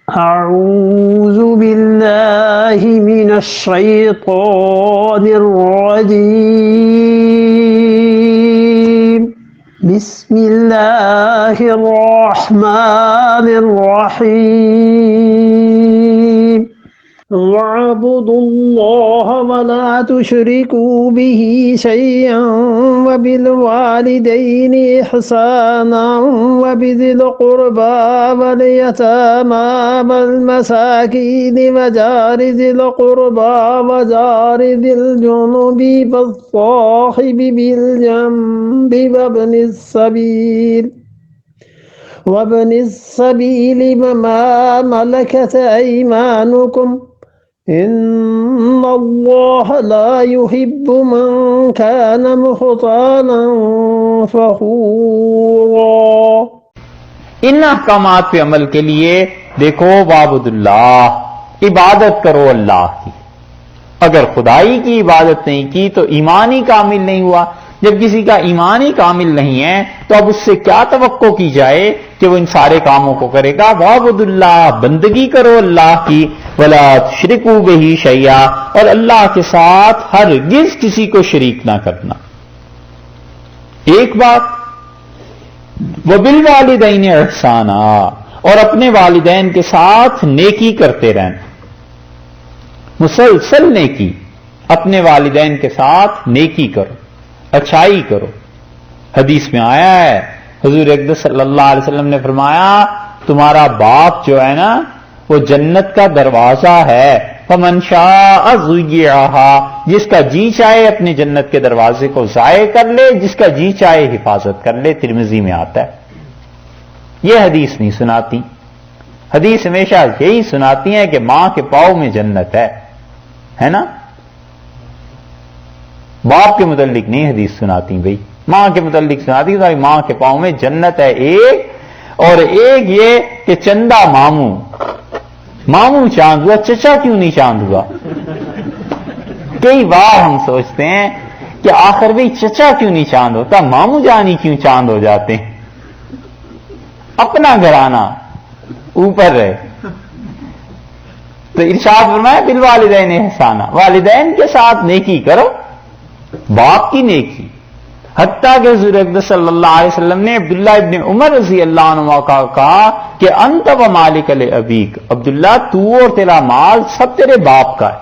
أعوذ بالله من الشيطان الرجيم بسم الله الرحمن الرحيم واعبدوا الله ولا تشركوا به شيئا وبالوالدين إحسانا وبذي القربى واليتامى والمساكين وجار ذي القربى وجار ذي الجنب والصاحب بالجنب وابن السبيل وما ملكت أيمانكم إن الله لا يحب من كان مختالا فخورا۔ ان احکامات پہ عمل کے لیے دیکھو وعبد اللہ، عبادت کرو اللہ کی۔ اگر خدائی کی عبادت نہیں کی تو ایمان ہی کامل نہیں ہوا۔ جب کسی کا ایمان ہی کامل نہیں ہے تو اب اس سے کیا توقع کی جائے کہ وہ ان سارے کاموں کو کرے گا؟ وعبد اللہ، بندگی کرو اللہ کی، ولا تشرکوا بہ شیئا، اور اللہ کے ساتھ ہرگز کسی کو شریک نہ کرنا۔ ایک بات، وبالوالدین احسانا، اور اپنے والدین کے ساتھ نیکی کرتے رہنا، مسلسل نیکی، اپنے والدین کے ساتھ نیکی کرو، اچھائی کرو۔ حدیث میں آیا ہے، حضور اقدس صلی اللہ علیہ وسلم نے فرمایا تمہارا باپ جو ہے نا وہ جنت کا دروازہ ہے، فمن شاء ضیعھا، جس کا جی چاہے اپنے جنت کے دروازے کو ضائع کر لے، جس کا جی چاہے حفاظت کر لے۔ ترمذی میں آتا ہے۔ یہ حدیث نہیں سناتی، حدیث ہمیشہ یہی سناتی ہیں کہ ماں کے پاؤں میں جنت ہے نا؟ باپ کے متعلق نہیں حدیث سناتی بھئی، ماں کے متعلق سناتی کہ ماں کے پاؤں میں جنت ہے ایک، اور ایک یہ کہ چندہ ماموں چاند ہوا، چچا کیوں نہیں چاند ہوا؟ کئی بار ہم سوچتے ہیں کہ آخر بھئی چچا کیوں نہیں چاند ہوتا، ماموں جانی کیوں چاند ہو جاتے ہیں؟ اپنا گھرانہ اوپر رہے۔ تو ارشاد فرمایا بالوالدین احسانا، والدین کے ساتھ نیکی کرو، باپ کی نیکی۔ حتیٰ کہ حضور اقدس صلی اللہ علیہ وسلم نے عبداللہ ابن عمر رضی اللہ عنہ کا کہا کہ انت و مالک لابیک، عبداللہ تو اور تیرا مال سب تیرے باپ کا ہے۔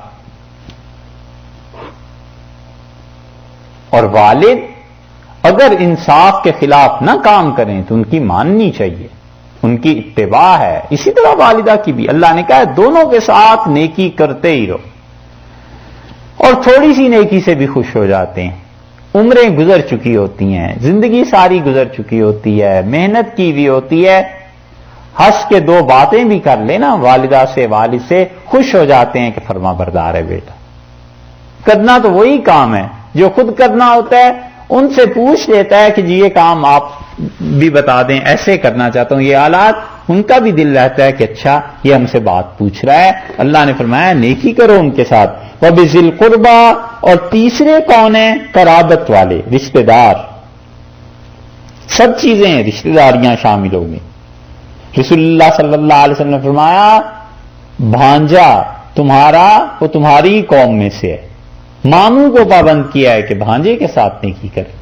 اور والد اگر انصاف کے خلاف نہ کام کریں تو ان کی ماننی چاہیے، ان کی اتباع ہے۔ اسی طرح والدہ کی بھی اللہ نے کہا ہے دونوں کے ساتھ نیکی کرتے ہی رہو، اور تھوڑی سی نیکی سے بھی خوش ہو جاتے ہیں۔ عمریں گزر چکی ہوتی ہیں، زندگی ساری گزر چکی ہوتی ہے، محنت کی بھی ہوتی ہے، ہنس کے دو باتیں بھی کر لینا والدہ سے والد سے، خوش ہو جاتے ہیں کہ فرما بردار ہے بیٹا۔ کرنا تو وہی کام ہے جو خود کرنا ہوتا ہے، ان سے پوچھ لیتا ہے کہ جی یہ کام آپ بھی بتا دیں، ایسے کرنا چاہتا ہوں، یہ حالات، ان کا بھی دل رہتا ہے کہ اچھا یہ ہم سے بات پوچھ رہا ہے۔ اللہ نے فرمایا نیکی کرو ان کے ساتھ۔ وَبِذِي الْقُرْبَى، اور تیسرے کون ہیں؟ قرابت والے، رشتہ دار، سب چیزیں رشتہ داریاں شامل ہوں گی۔ رسول اللہ صلی اللہ علیہ وسلم نے فرمایا بھانجا تمہارا وہ تمہاری قوم میں سے ہے، ماموں کو پابند کیا ہے کہ بھانجے کے ساتھ نیکی کرے۔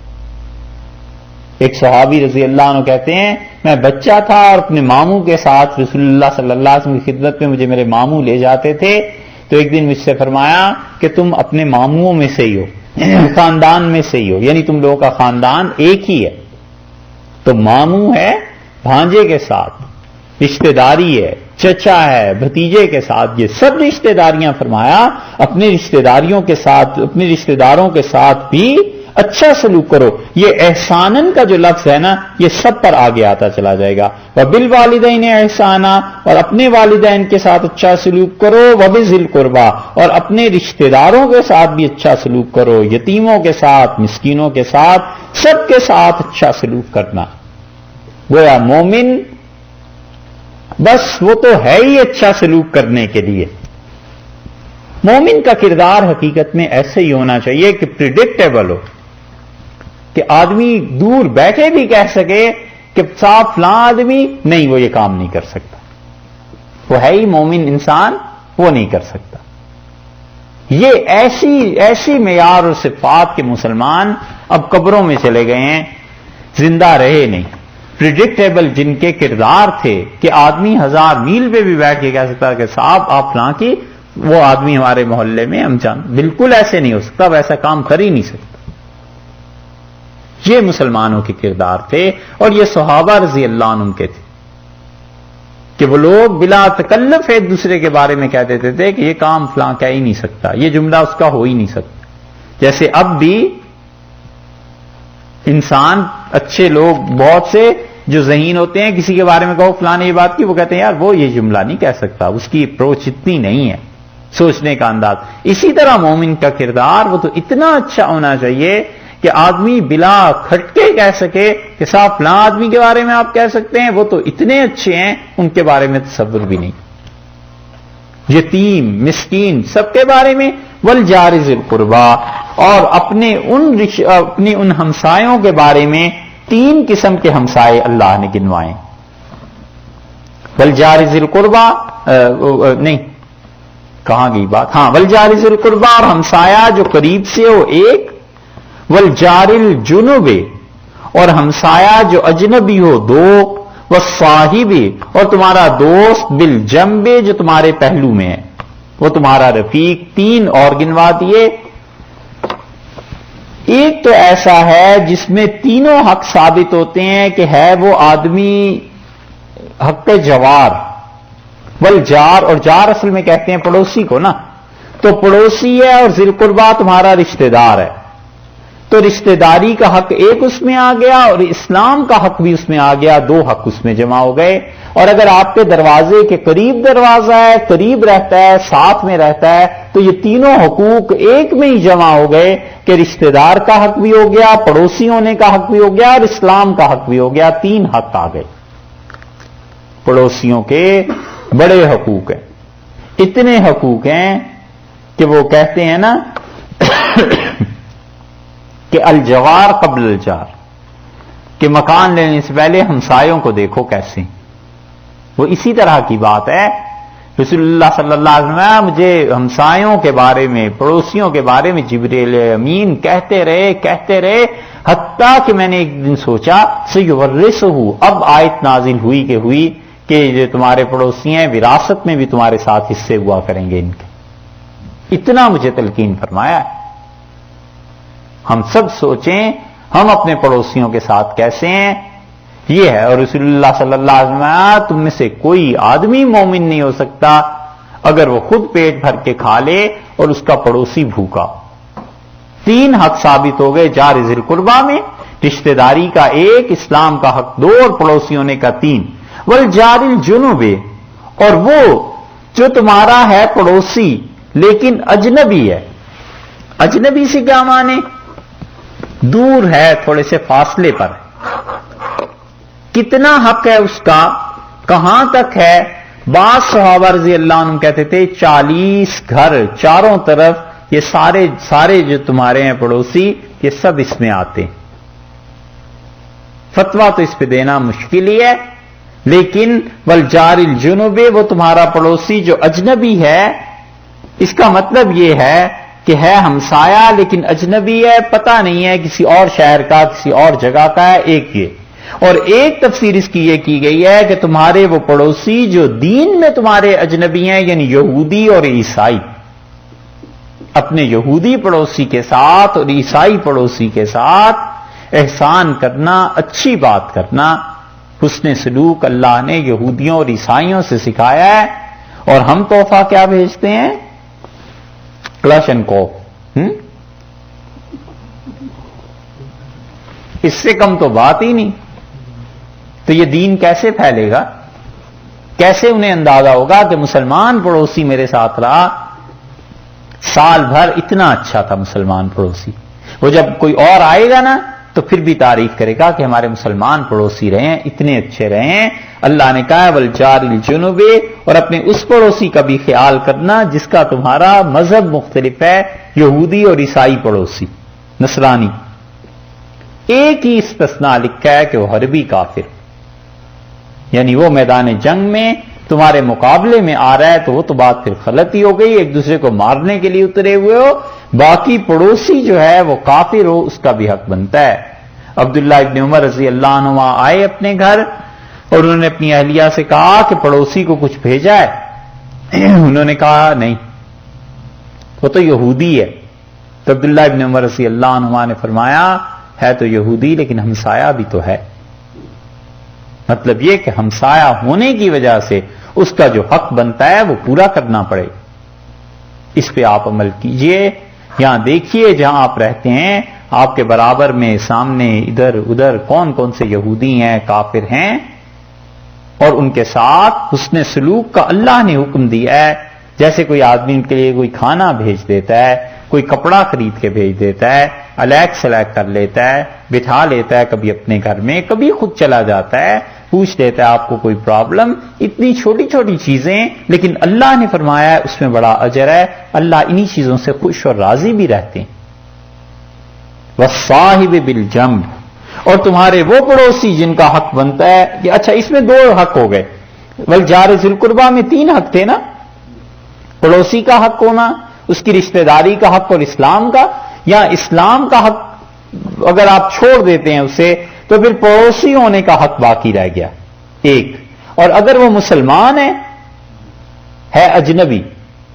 ایک صحابی رضی اللہ عنہ کہتے ہیں میں بچہ تھا اور اپنے ماموں کے ساتھ رسول اللہ صلی اللہ علیہ وسلم کی خدمت میں مجھے میرے ماموں لے جاتے تھے، تو ایک دن مجھ سے فرمایا کہ تم اپنے ماموں میں سے ہی ہو، خاندان میں سے ہی ہو، یعنی تم لوگوں کا خاندان ایک ہی ہے۔ تو ماموں ہے بھانجے کے ساتھ، رشتہ داری ہے، چچا ہے بھتیجے کے ساتھ، یہ سب رشتہ داریاں فرمایا اپنے رشتہ داریوں کے ساتھ، اپنے رشتہ داروں کے ساتھ بھی اچھا سلوک کرو۔ یہ احسانن کا جو لفظ ہے نا یہ سب پر آگے آتا چلا جائے گا۔ وبالوالدین احسانا، اور اپنے والدین کے ساتھ اچھا سلوک کرو، وبذی القربی، اور اپنے رشتہ داروں کے ساتھ بھی اچھا سلوک کرو، یتیموں کے ساتھ، مسکینوں کے ساتھ، سب کے ساتھ اچھا سلوک کرنا۔ گویا مومن بس وہ تو ہے ہی اچھا سلوک کرنے کے لیے۔ مومن کا کردار حقیقت میں ایسے ہی ہونا چاہیے کہ پریڈکٹیبل ہو، کہ آدمی دور بیٹھے بھی کہہ سکے کہ صاحب فلاں آدمی نہیں وہ یہ کام نہیں کر سکتا، وہ ہے ہی مومن انسان، وہ نہیں کر سکتا۔ یہ ایسی معیار اور صفات کے مسلمان اب قبروں میں چلے گئے ہیں، زندہ رہے نہیں۔ پریڈکٹیبل جن کے کردار تھے کہ آدمی 1000 میل پہ بھی بیٹھ کے کہہ سکتا کہ صاحب آپ فلاں کی، وہ آدمی ہمارے محلے میں ہم جان، بالکل ایسے نہیں ہو سکتا، ویسا کام کر ہی نہیں سکتا۔ یہ مسلمانوں کے کردار تھے، اور یہ صحابہ رضی اللہ عنہم کے تھے کہ وہ لوگ بلا تکلف ایک دوسرے کے بارے میں کہہ دیتے تھے کہ یہ کام فلاں کہہ ہی نہیں سکتا، یہ جملہ اس کا ہو ہی نہیں سکتا۔ جیسے اب بھی انسان، اچھے لوگ بہت سے جو ذہین ہوتے ہیں، کسی کے بارے میں کہو فلاں نے یہ بات کی، وہ کہتے ہیں یار وہ یہ جملہ نہیں کہہ سکتا، اس کی اپروچ اتنی نہیں ہے، سوچنے کا انداز۔ اسی طرح مومن کا کردار وہ تو اتنا اچھا ہونا چاہیے کہ آدمی بلا کھٹکے کہہ سکے کہ صاحب فلاں آدمی کے بارے میں آپ کہہ سکتے ہیں وہ تو اتنے اچھے ہیں، ان کے بارے میں تصور بھی نہیں۔ یتیم، مسکین، سب کے بارے میں، والجار ذی القربی، اور اپنے ان ہمسایوں کے بارے میں 3 قسم کے ہمسائے اللہ نے گنوائے۔ والجار ذی القربی، نہیں کہاں گئی بات، ہاں والجار ذی القربی، اور ہمسایہ جو قریب سے ہو ایک، والجار الجنب، اور ہمسایہ جو اجنبی ہو 2، والصاحب، اور تمہارا دوست، بالجنب، جو تمہارے پہلو میں ہے، وہ تمہارا رفیق۔ 3 اور گنوا دیے۔ ایک تو ایسا ہے جس میں تینوں حق ثابت ہوتے ہیں کہ ہے وہ آدمی حق جوار، والجار، اور جار اصل میں کہتے ہیں پڑوسی کو نا، تو پڑوسی ہے، اور ذی القربی تمہارا رشتہ دار ہے، تو رشتہ داری کا حق ایک اس میں آ گیا، اور اسلام کا حق بھی اس میں آ گیا، 2 حق اس میں جمع ہو گئے۔ اور اگر آپ کے دروازے کے قریب دروازہ ہے، قریب رہتا ہے، ساتھ میں رہتا ہے، تو یہ تینوں حقوق ایک میں ہی جمع ہو گئے کہ رشتہ دار کا حق بھی ہو گیا، پڑوسی ہونے کا حق بھی ہو گیا، اور اسلام کا حق بھی ہو گیا۔ 3 حق آ گئے۔ پڑوسیوں کے بڑے حقوق ہیں، اتنے حقوق ہیں کہ وہ کہتے ہیں نا کہ الجوار قبل الجار، کہ مکان لینے سے پہلے ہمسایوں کو دیکھو کیسے۔ وہ اسی طرح کی بات ہے۔ رسول اللہ صلی اللہ علیہ وسلم مجھے ہمسایوں کے بارے میں، پڑوسیوں کے بارے میں جبریل امین کہتے رہے حتیٰ کہ میں نے ایک دن سوچا سیورثہ، اب آیت نازل ہوئی کہ جو تمہارے پڑوسی ہیں وراثت میں بھی تمہارے ساتھ حصے ہوا کریں گے ان کے۔ اتنا مجھے تلقین فرمایا ہے۔ ہم سب سوچیں ہم اپنے پڑوسیوں کے ساتھ کیسے ہیں، یہ ہے۔ اور رسول اللہ صلی اللہ علیہ وسلم تم میں سے کوئی آدمی مومن نہیں ہو سکتا اگر وہ خود پیٹ بھر کے کھا لے اور اس کا پڑوسی بھوکا۔ 3 حق ثابت ہو گئے جار ذی القربی میں، رشتہ داری کا 1، اسلام کا حق 2، اور پڑوسی ہونے کا 3۔ والجار الجنب، اور وہ جو تمہارا ہے پڑوسی لیکن اجنبی ہے۔ اجنبی سے کیا مانے؟ دور ہے، تھوڑے سے فاصلے پر۔ کتنا حق ہے اس کا، کہاں تک ہے؟ بعض صحابہ رضی اللہ عنہ کہتے تھے 40 گھر چاروں طرف، یہ سارے جو تمہارے ہیں پڑوسی، یہ سب اس میں آتے ہیں۔ فتویٰ تو اس پہ دینا مشکل ہی ہے، لیکن والجار الجنب، وہ تمہارا پڑوسی جو اجنبی ہے، اس کا مطلب یہ ہے کہ ہے ہمسایہ لیکن اجنبی ہے، پتہ نہیں ہے کسی اور شہر کا، کسی اور جگہ کا ہے، ایک یہ۔ اور ایک تفسیر اس کی یہ کی گئی ہے کہ تمہارے وہ پڑوسی جو دین میں تمہارے اجنبی ہیں، یعنی یہودی اور عیسائی، اپنے یہودی پڑوسی کے ساتھ اور عیسائی پڑوسی کے ساتھ احسان کرنا، اچھی بات کرنا، حسن سلوک اللہ نے یہودیوں اور عیسائیوں سے سکھایا ہے۔ اور ہم تحفہ کیا بھیجتے ہیں؟ کلاشن کو، اس سے کم تو بات ہی نہیں۔ تو یہ دین کیسے پھیلے گا؟ کیسے انہیں اندازہ ہوگا کہ مسلمان پڑوسی میرے ساتھ رہا، سال بھر اتنا اچھا تھا مسلمان پڑوسی، وہ جب کوئی اور آئے گا نا تو پھر بھی تعریف کرے گا کہ ہمارے مسلمان پڑوسی رہے ہیں، اتنے اچھے رہے ہیں۔ اللہ نے کہا والجار الجنب، اور اپنے اس پڑوسی کا بھی خیال کرنا جس کا تمہارا مذہب مختلف ہے، یہودی اور عیسائی پڑوسی، نصرانی۔ ایک ہی استثناء لکھا ہے کہ وہ حربی کافر، یعنی وہ میدان جنگ میں تمہارے مقابلے میں آ رہا ہے تو وہ تو بات پھر غلط ہی ہو گئی، ایک دوسرے کو مارنے کے لیے اترے ہوئے ہو، باقی پڑوسی جو ہے وہ کافر ہو اس کا بھی حق بنتا ہے۔ عبداللہ ابن عمر رضی اللہ عنہ آئے اپنے گھر اور انہوں نے اپنی اہلیہ سے کہا کہ پڑوسی کو کچھ بھیجا ہے؟ انہوں نے کہا نہیں، وہ تو یہودی ہے۔ تو عبداللہ ابن عمر رضی اللہ عنہ نے فرمایا ہے تو یہودی لیکن ہمسایہ بھی تو ہے، مطلب یہ کہ ہمسایہ ہونے کی وجہ سے اس کا جو حق بنتا ہے وہ پورا کرنا پڑے، اس پہ آپ عمل کیجئے۔ یہاں دیکھیے جہاں آپ رہتے ہیں آپ کے برابر میں سامنے ادھر ادھر کون کون سے یہودی ہیں، کافر ہیں، اور ان کے ساتھ حسن سلوک کا اللہ نے حکم دیا ہے۔ جیسے کوئی آدمی ان کے لیے کوئی کھانا بھیج دیتا ہے، کوئی کپڑا خرید کے بھیج دیتا ہے، الیک سلیک کر لیتا ہے، بٹھا لیتا ہے کبھی اپنے گھر میں، کبھی خود چلا جاتا ہے، پوچھ لیتا ہے آپ کو کوئی پرابلم، اتنی چھوٹی چھوٹی چیزیں، لیکن اللہ نے فرمایا ہے اس میں بڑا اجر ہے، اللہ انہی چیزوں سے خوش اور راضی بھی رہتے ہیں۔ وَالصَّاحِبِ بِالْجَنْبِ، اور تمہارے وہ پڑوسی جن کا حق بنتا ہے کہ اچھا اس میں دو حق ہو گئے، والجار ذی القربہ میں تین حق تھے نا، پڑوسی کا حق ہونا، اس کی رشتہ داری کا حق اور اسلام کا، یا اسلام کا حق اگر آپ چھوڑ دیتے ہیں اسے تو پھر پڑوسی ہونے کا حق باقی رہ گیا ایک، اور اگر وہ مسلمان ہے اجنبی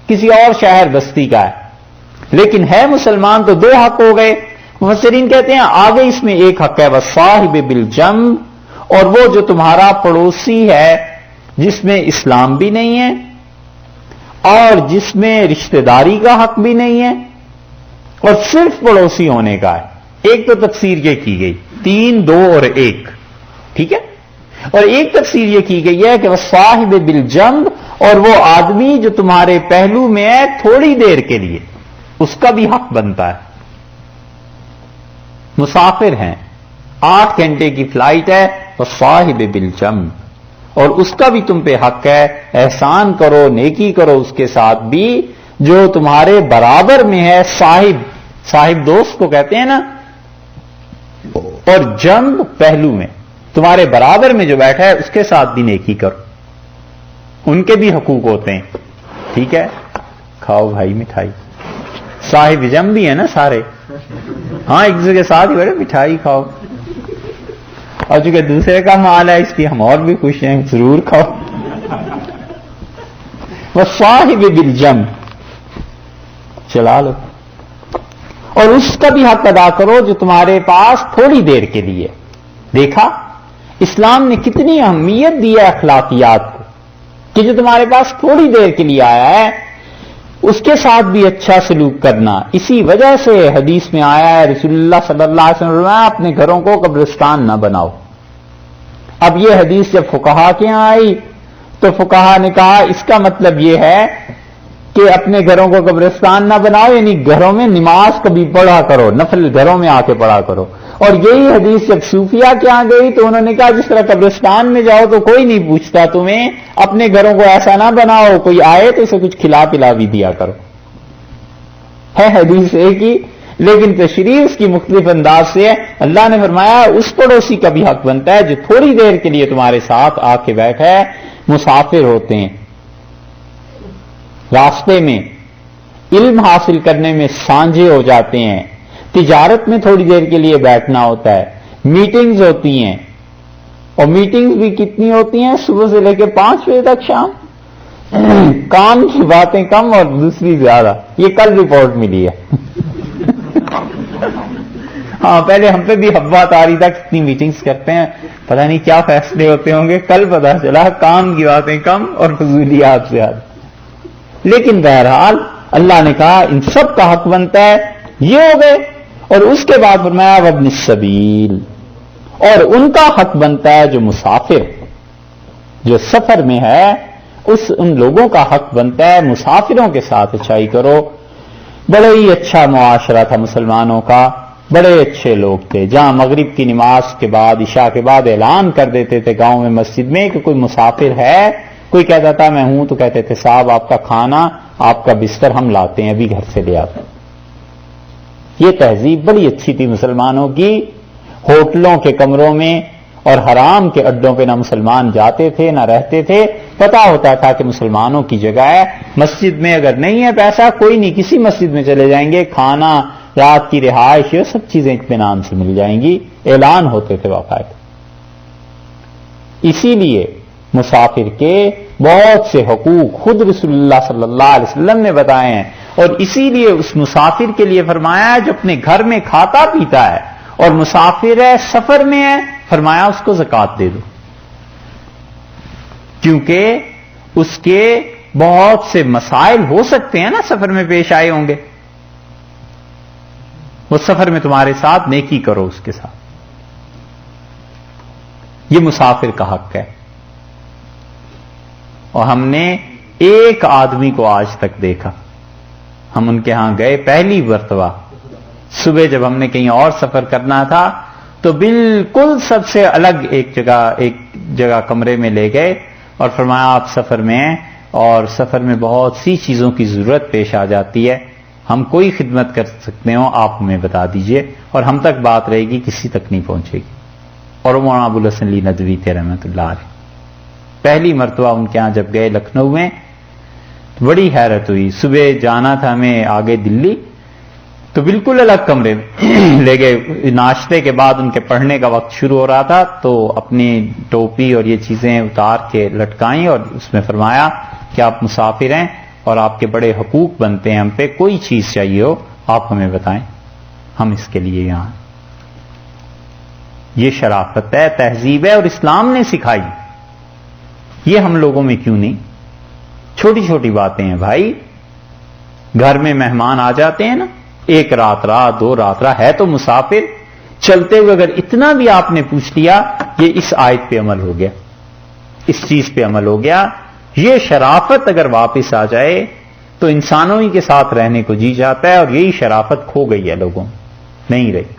کسی اور شہر بستی کا ہے لیکن ہے مسلمان تو دو حق ہو گئے۔ مفسرین کہتے ہیں آگے اس میں ایک حق ہے وصاحب بالجنب، اور وہ جو تمہارا پڑوسی ہے جس میں اسلام بھی نہیں ہے اور جس میں رشتہ داری کا حق بھی نہیں ہے اور صرف پڑوسی ہونے کا ہے۔ ایک تو تفسیر یہ کی گئی 3 2 اور 1، ٹھیک ہے، اور ایک تفسیر یہ کی گئی ہے کہ وصاحب بالجنب، اور وہ آدمی جو تمہارے پہلو میں ہے تھوڑی دیر کے لیے اس کا بھی حق بنتا ہے۔ مسافر ہیں، 8 گھنٹے کی فلائٹ ہے، وصاحب بالجنب، اور اس کا بھی تم پہ حق ہے، احسان کرو، نیکی کرو اس کے ساتھ بھی جو تمہارے برابر میں ہے، صاحب دوست کو کہتے ہیں نا، اور جنب پہلو میں تمہارے برابر میں جو بیٹھا ہے اس کے ساتھ بھی نیکی کرو، ان کے بھی حقوق ہوتے ہیں، ٹھیک ہے۔ کھاؤ بھائی مٹھائی، صاحب جنب بھی ہے نا سارے، ہاں ایک دوسرے کے ساتھ ہی بیٹھے مٹھائی کھاؤ، اور چونکہ دوسرے کا مال ہے اس لیے ہم اور بھی خوش ہیں، ضرور کھاؤ۔ وصاحب بالجنب، چلا لو، اور اس کا بھی حق ادا کرو جو تمہارے پاس تھوڑی دیر کے لیے۔ دیکھا اسلام نے کتنی اہمیت دی ہے اخلاقیات کو، کہ جو تمہارے پاس تھوڑی دیر کے لیے آیا ہے اس کے ساتھ بھی اچھا سلوک کرنا۔ اسی وجہ سے حدیث میں آیا ہے رسول اللہ صلی اللہ علیہ وسلم اپنے گھروں کو قبرستان نہ بناؤ۔ اب یہ حدیث جب فقہا کے یہاں آئی تو فقہا نے کہا اس کا مطلب یہ ہے کہ اپنے گھروں کو قبرستان نہ بناؤ، یعنی گھروں میں نماز کبھی پڑھا کرو، نفل گھروں میں آ کے پڑھا کرو۔ اور یہی حدیث جب صوفیہ کے یہاں گئی تو انہوں نے کہا جس طرح قبرستان میں جاؤ تو کوئی نہیں پوچھتا تمہیں، اپنے گھروں کو ایسا نہ بناؤ، کوئی آئے تو اسے کچھ کھلا پلا بھی دیا کرو۔ ہے حدیث ایک ہی لیکن تشریح اس کی مختلف انداز سے ہے۔ اللہ نے فرمایا اس پڑوسی کا بھی حق بنتا ہے جو تھوڑی دیر کے لیے تمہارے ساتھ آ کے بیٹھا ہے، مسافر ہوتے ہیں، راستے میں علم حاصل کرنے میں سانجھے ہو جاتے ہیں، تجارت میں تھوڑی دیر کے لیے بیٹھنا ہوتا ہے، میٹنگز ہوتی ہیں، اور میٹنگز بھی کتنی ہوتی ہیں صبح سے لے کے 5 بجے تک شام، کام کی باتیں کم اور دوسری زیادہ، یہ کل رپورٹ ملی ہے۔ ہاں پہلے ہم پہ بھی حبا تاری تک کتنی میٹنگز کرتے ہیں، پتہ نہیں کیا فیصلے ہوتے ہوں گے، کل پتہ چلا کام کی باتیں کم اور فضولیات زیادہ۔ لیکن بہرحال اللہ نے کہا ان سب کا حق بنتا ہے، یہ ہو گئے، اور اس کے بعد فرمایا وابن السبیل، اور ان کا حق بنتا ہے جو مسافر جو سفر میں ہے، ان لوگوں کا حق بنتا ہے مسافروں کے ساتھ اچھائی کرو۔ بڑے ہی اچھا معاشرہ تھا مسلمانوں کا، بڑے اچھے لوگ تھے، جہاں مغرب کی نماز کے بعد عشاء کے بعد اعلان کر دیتے تھے گاؤں میں مسجد میں کہ کوئی مسافر ہے، کوئی کہتا تھا میں ہوں تو کہتے تھے صاحب آپ کا کھانا آپ کا بستر ہم لاتے ہیں، ابھی گھر سے لے آتے ہیں۔ یہ تہذیب بڑی اچھی تھی مسلمانوں کی، ہوٹلوں کے کمروں میں اور حرام کے اڈوں پہ نہ مسلمان جاتے تھے نہ رہتے تھے، پتا ہوتا تھا کہ مسلمانوں کی جگہ ہے، مسجد میں اگر نہیں ہے پیسہ کوئی نہیں، کسی مسجد میں چلے جائیں گے، کھانا، رات کی رہائش، یہ سب چیزیں اطمینان سے مل جائیں گی، اعلان ہوتے تھے باقاعدہ۔ اسی لیے مسافر کے بہت سے حقوق خود رسول اللہ صلی اللہ علیہ وسلم نے بتائے ہیں، اور اسی لیے اس مسافر کے لیے فرمایا ہے جو اپنے گھر میں کھاتا پیتا ہے اور مسافر ہے، سفر میں ہے، فرمایا اس کو زکوٰۃ دے دو، کیونکہ اس کے بہت سے مسائل ہو سکتے ہیں نا سفر میں پیش آئے ہوں گے، وہ سفر میں تمہارے ساتھ نیکی کرو اس کے ساتھ، یہ مسافر کا حق ہے۔ اور ہم نے ایک آدمی کو آج تک دیکھا، ہم ان کے ہاں گئے پہلی مرتبہ، صبح جب ہم نے کہیں اور سفر کرنا تھا تو بالکل سب سے الگ ایک جگہ کمرے میں لے گئے اور فرمایا آپ سفر میں ہیں اور سفر میں بہت سی چیزوں کی ضرورت پیش آ جاتی ہے، ہم کوئی خدمت کر سکتے ہوں آپ ہمیں بتا دیجئے، اور ہم تک بات رہے گی، کسی تک نہیں پہنچے گی۔ اور مولانا ابو الحسن علی ندوی تھے رحمۃ اللہ علیہ، پہلی مرتبہ ان کے ہاں جب گئے لکھنؤ میں تو بڑی حیرت ہوئی، صبح جانا تھا ہمیں آگے دلی، تو بالکل الگ کمرے میں لے گئے، ناشتے کے بعد ان کے پڑھنے کا وقت شروع ہو رہا تھا تو اپنی ٹوپی اور یہ چیزیں اتار کے لٹکائیں اور اس میں فرمایا کہ آپ مسافر ہیں اور آپ کے بڑے حقوق بنتے ہیں ہم پہ، کوئی چیز چاہیے ہو آپ ہمیں بتائیں، ہم اس کے لیے یہاں ہیں۔ یہ شرافت ہے، تہذیب ہے، اور اسلام نے سکھائی، یہ ہم لوگوں میں کیوں نہیں؟ چھوٹی چھوٹی باتیں ہیں بھائی، گھر میں مہمان آ جاتے ہیں نا، ایک رات رہا، 2 رات رہا، ہے تو مسافر، چلتے ہوئے اگر اتنا بھی آپ نے پوچھ لیا، یہ اس آیت پہ عمل ہو گیا، اس چیز پہ عمل ہو گیا۔ یہ شرافت اگر واپس آ جائے تو انسانوں ہی کے ساتھ رہنے کو جی جاتا ہے، اور یہی شرافت کھو گئی ہے لوگوں میں، نہیں رہی۔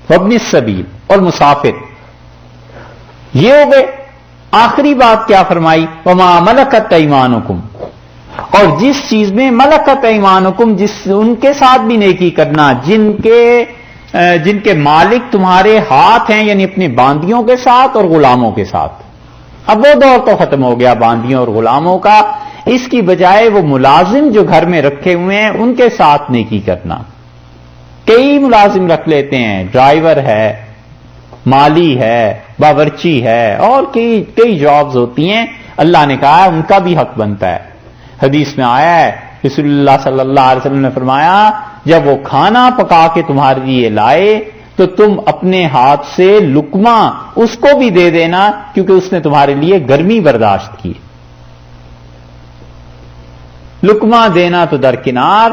وابن السبیل اور مسافر یہ ہو گئے۔ آخری بات کیا فرمائی؟ وما ملکت ایمانکم، اور جس چیز میں ملکت ایمانکم، ان کے ساتھ بھی نیکی کرنا جن کے مالک تمہارے ہاتھ ہیں، یعنی اپنے باندیوں کے ساتھ اور غلاموں کے ساتھ۔ اب وہ دور تو ختم ہو گیا باندیوں اور غلاموں کا، اس کی بجائے وہ ملازم جو گھر میں رکھے ہوئے ہیں ان کے ساتھ نیکی کرنا۔ کئی ملازم رکھ لیتے ہیں، ڈرائیور ہے، مالی ہے، باورچی ہے، اور کئی جابز ہوتی ہیں، اللہ نے کہا ہے ان کا بھی حق بنتا ہے۔ حدیث میں آیا ہے، رسول اللہ صلی اللہ علیہ وسلم نے فرمایا جب وہ کھانا پکا کے تمہارے لیے لائے تو تم اپنے ہاتھ سے لقمہ اس کو بھی دے دینا، کیونکہ اس نے تمہارے لیے گرمی برداشت کی۔ لقمہ دینا تو درکنار،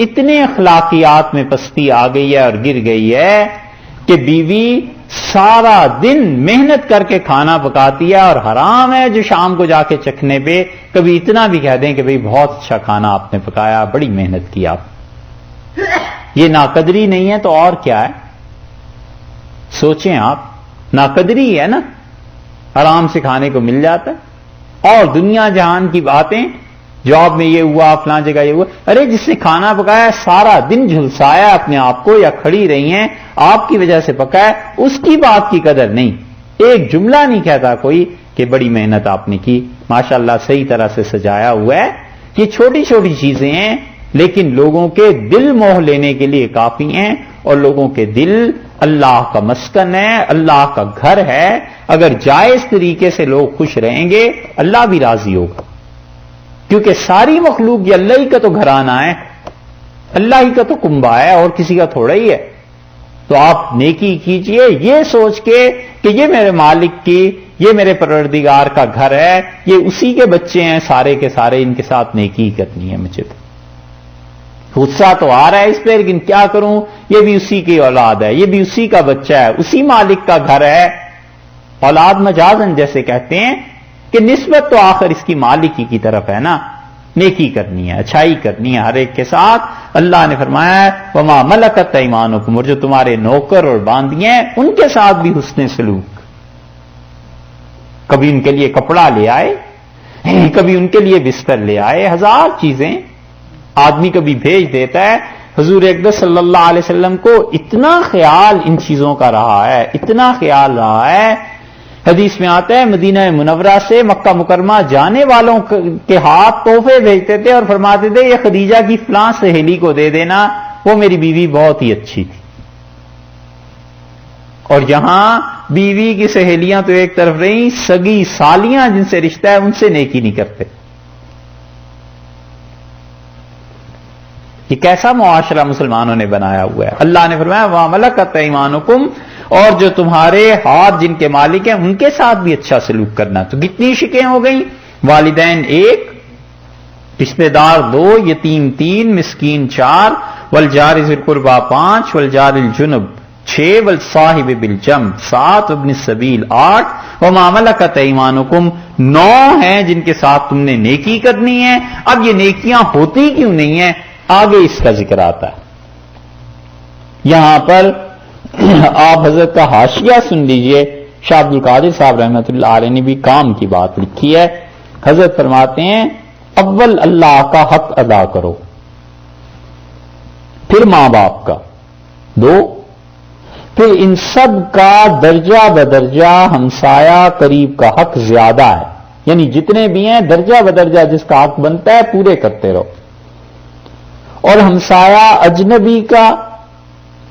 اتنے اخلاقیات میں پستی آ گئی ہے اور گر گئی ہے کہ بیوی سارا دن محنت کر کے کھانا پکاتی ہے، اور حرام ہے جو شام کو جا کے چکھنے پہ کبھی اتنا بھی کہہ دیں کہ بھئی بہت اچھا کھانا آپ نے پکایا، بڑی محنت کی آپ۔ یہ ناقدری نہیں ہے تو اور کیا ہے؟ سوچیں آپ، ناقدری ہے نا، آرام سے کھانے کو مل جاتا ہے، اور دنیا جہان کی باتیں، جاب میں یہ ہوا، فلاں جگہ یہ ہوا، ارے جس نے کھانا پکایا سارا دن جھلسایا اپنے آپ کو، یا کھڑی رہی ہیں آپ کی وجہ سے پکایا، اس کی بات کی قدر نہیں، ایک جملہ نہیں کہتا کوئی کہ بڑی محنت آپ نے کی، ماشاءاللہ صحیح طرح سے سجایا ہوا ہے۔ یہ چھوٹی چھوٹی چیزیں ہیں لیکن لوگوں کے دل موہ لینے کے لیے کافی ہیں، اور لوگوں کے دل اللہ کا مسکن ہے، اللہ کا گھر ہے، اگر جائز طریقے سے لوگ خوش رہیں گے اللہ بھی راضی ہوگا، کیونکہ ساری مخلوق یہ اللہ ہی کا تو گھرانہ ہے، اللہ ہی کا تو کنبہ ہے، اور کسی کا تھوڑا ہی ہے۔ تو آپ نیکی کیجئے یہ سوچ کے کہ یہ میرے مالک کی، یہ میرے پروردگار کا گھر ہے، یہ اسی کے بچے ہیں سارے کے سارے، ان کے ساتھ نیکی کرنی ہے مجھے۔ تو غصہ تو آ رہا ہے اس پہ، لیکن کیا کروں، یہ بھی اسی کی اولاد ہے، یہ بھی اسی کا بچہ ہے، اسی مالک کا گھر ہے۔ اولاد مجازن جیسے کہتے ہیں کہ نسبت تو آخر اس کی مالک ہی کی طرف ہے نا، نیکی کرنی ہے، اچھائی کرنی ہے ہر ایک کے ساتھ۔ اللہ نے فرمایا ہے وما ملکت ایمانکم، اور جو تمہارے نوکر اور باندیاں ہیں ان کے ساتھ بھی حسن سلوک، کبھی ان کے لیے کپڑا لے آئے، کبھی ان کے لیے بستر لے آئے، ہزار چیزیں آدمی کبھی بھیج دیتا ہے۔ حضور اقدس صلی اللہ علیہ وسلم کو اتنا خیال ان چیزوں کا رہا ہے، اتنا خیال رہا ہے حدیث میں آتا ہے مدینہ منورہ سے مکہ مکرمہ جانے والوں کے ہاتھ تحفے بھیجتے تھے اور فرماتے تھے یہ خدیجہ کی فلاں سہیلی کو دے دینا، وہ میری بیوی بہت ہی اچھی تھی۔ اور یہاں بیوی کی سہیلیاں تو ایک طرف رہیں، سگی سالیاں جن سے رشتہ ہے ان سے نیکی نہیں کرتے۔ یہ کیسا معاشرہ مسلمانوں نے بنایا ہوا ہے؟ اللہ نے فرمایا وَمَا مَلَكَتْ أَيْمَانُكُمْ، اور جو تمہارے ہاتھ جن کے مالک ہیں ان کے ساتھ بھی اچھا سلوک کرنا۔ تو کتنی شکیں ہو گئیں؟ والدین 1، رشتہ دار 2، یتیم 3، مسکین 4، والجار ذی القربى 5، والجار الجنب 6، والصاحب بالجنب 7، وابن السبیل 8، وما ملکت ایمانکم 9 ہیں جن کے ساتھ تم نے نیکی کرنی ہے۔ اب یہ نیکیاں ہوتی کیوں نہیں ہیں؟ آگے اس کا ذکر آتا ہے۔ یہاں پر آپ حضرت کا حاشیہ سن لیجئے، شاہ عبد القادر صاحب رحمۃ اللہ علیہ نے بھی کام کی بات لکھی ہے۔ حضرت فرماتے ہیں اول اللہ کا حق ادا کرو، پھر ماں باپ کا 2، پھر ان سب کا درجہ بدرجہ ہمسایہ قریب کا حق زیادہ ہے، یعنی جتنے بھی ہیں درجہ بدرجہ جس کا حق بنتا ہے پورے کرتے رہو، اور ہمسایہ اجنبی کا،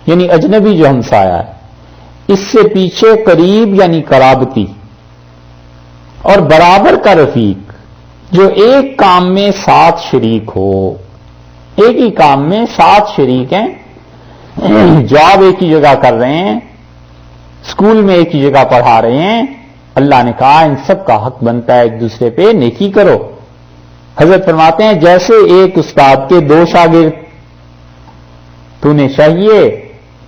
یعنی اجنبی جو ہمسایہ ہے اس سے پیچھے قریب یعنی قرابتی، اور برابر کا رفیق جو ایک کام میں 7 شریک ہو، ایک ہی کام میں 7 شریک ہیں، جاب ایک ہی جگہ کر رہے ہیں، اسکول میں ایک ہی جگہ پڑھا رہے ہیں، اللہ نے کہا ان سب کا حق بنتا ہے ایک دوسرے پہ نیکی کرو۔ حضرت فرماتے ہیں جیسے ایک استاد کے 2 شاگرد، تو انہیں چاہیے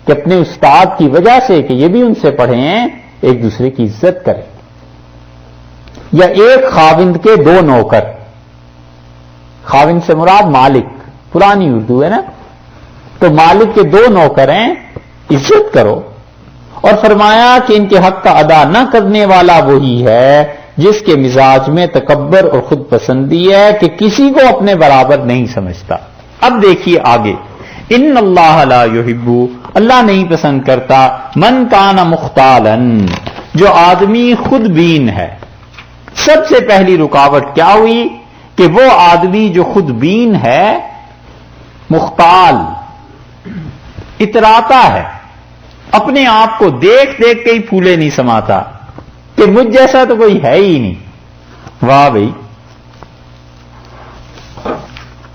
کہ اپنے استاد کی وجہ سے کہ یہ بھی ان سے پڑھے ہیں ایک دوسرے کی عزت کریں، یا ایک خاوند کے 2 نوکر، خاوند سے مراد مالک، پرانی اردو ہے نا، تو مالک کے 2 نوکر ہیں، عزت کرو۔ اور فرمایا کہ ان کے حق کا ادا نہ کرنے والا وہی ہے جس کے مزاج میں تکبر اور خود پسندی ہے کہ کسی کو اپنے برابر نہیں سمجھتا۔ اب دیکھیے آگے، ان اللہ لا یحب، اللہ نہیں پسند کرتا من کان مختالا، جو آدمی خود بین ہے۔ سب سے پہلی رکاوٹ کیا ہوئی کہ وہ آدمی جو خود بین ہے، مختال، اتراتا ہے، اپنے آپ کو دیکھ دیکھ کے ہی پھولے نہیں سماتا کہ مجھ جیسا تو کوئی ہے ہی نہیں۔ واہ بھائی،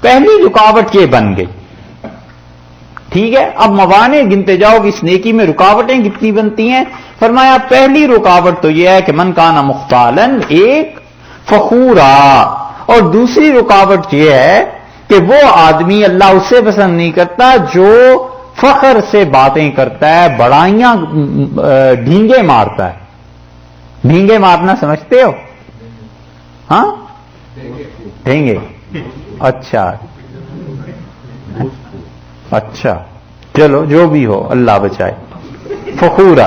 پہلی رکاوٹ یہ بن گئی۔ ٹھیک ہے، اب موانع گنتے جاؤ کہ اس نیکی میں رکاوٹیں کتنی بنتی ہیں۔ فرمایا پہلی رکاوٹ تو یہ ہے کہ من کانا مختالن، ایک فخورا، اور دوسری رکاوٹ یہ ہے کہ وہ آدمی اللہ اسے پسند نہیں کرتا جو فخر سے باتیں کرتا ہے، بڑائیاں ڈھینگے مارتا ہے۔ ڈھینگے مارنا سمجھتے ہو؟ ہاں، ڈھینگے، اچھا اچھا، چلو جو بھی ہو اللہ بچائے۔ فخورا،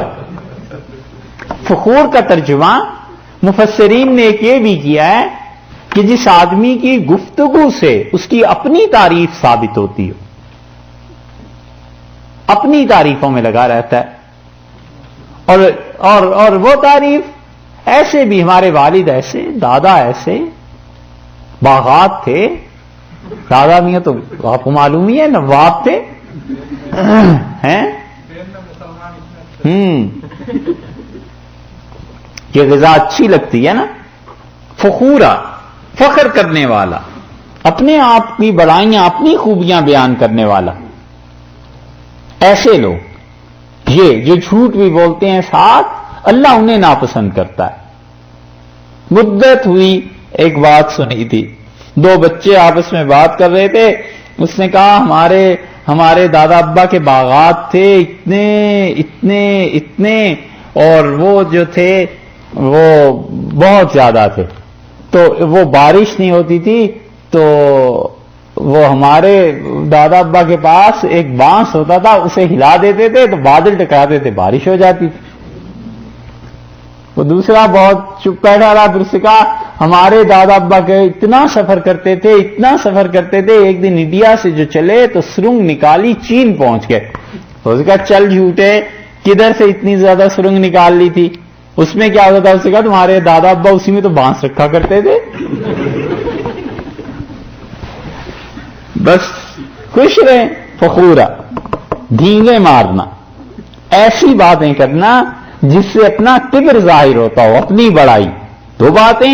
فخور کا ترجمہ مفسرین نے ایک یہ بھی کیا ہے کہ جس آدمی کی گفتگو سے اس کی اپنی تعریف ثابت ہوتی ہو، اپنی تعریفوں میں لگا رہتا ہے، اور وہ تعریف ایسے بھی، ہمارے والد ایسے، دادا ایسے، باغات تھے، دادا میاں تو آپ کو معلوم ہی ہے نواب تھے ہیں، یہ غذا اچھی لگتی ہے نا۔ فخورا، فخر کرنے والا، اپنے آپ کی بڑائیاں، اپنی خوبیاں بیان کرنے والا، ایسے لوگ یہ جو جھوٹ بھی بولتے ہیں ساتھ، اللہ انہیں ناپسند کرتا ہے۔ مدت ہوئی، ایک بات سنی تھی، 2 بچے آپس میں بات کر رہے تھے، اس نے کہا ہمارے دادا ابا کے باغات تھے اتنے اتنے اتنے، اور وہ جو تھے وہ بہت زیادہ تھے، تو وہ بارش نہیں ہوتی تھی تو وہ ہمارے دادا ابا کے پاس ایک بانس ہوتا تھا، اسے ہلا دیتے تھے تو بادل ٹکراتے تھے، بارش ہو جاتی تھی۔ وہ دوسرا بہت چپ بیٹھا رہا، پھر اس سے کہا ہمارے دادا ابا کے اتنا سفر کرتے تھے، اتنا سفر کرتے تھے، ایک دن انڈیا سے جو چلے تو سرنگ نکالی، چین پہنچ گئے۔ اس نے کہا چل جھوٹے، کدھر سے اتنی زیادہ سرنگ نکال لی تھی؟ اس میں کیا ہوتا تھا؟ اس سے کہا تمہارے دادا ابا اسی میں تو بانس رکھا کرتے تھے. بس خوش رہیں فخورا، ڈھینگے مارنا، ایسی باتیں کرنا جس سے اپنا کبر ظاہر ہوتا ہو، اپنی بڑائی. دو باتیں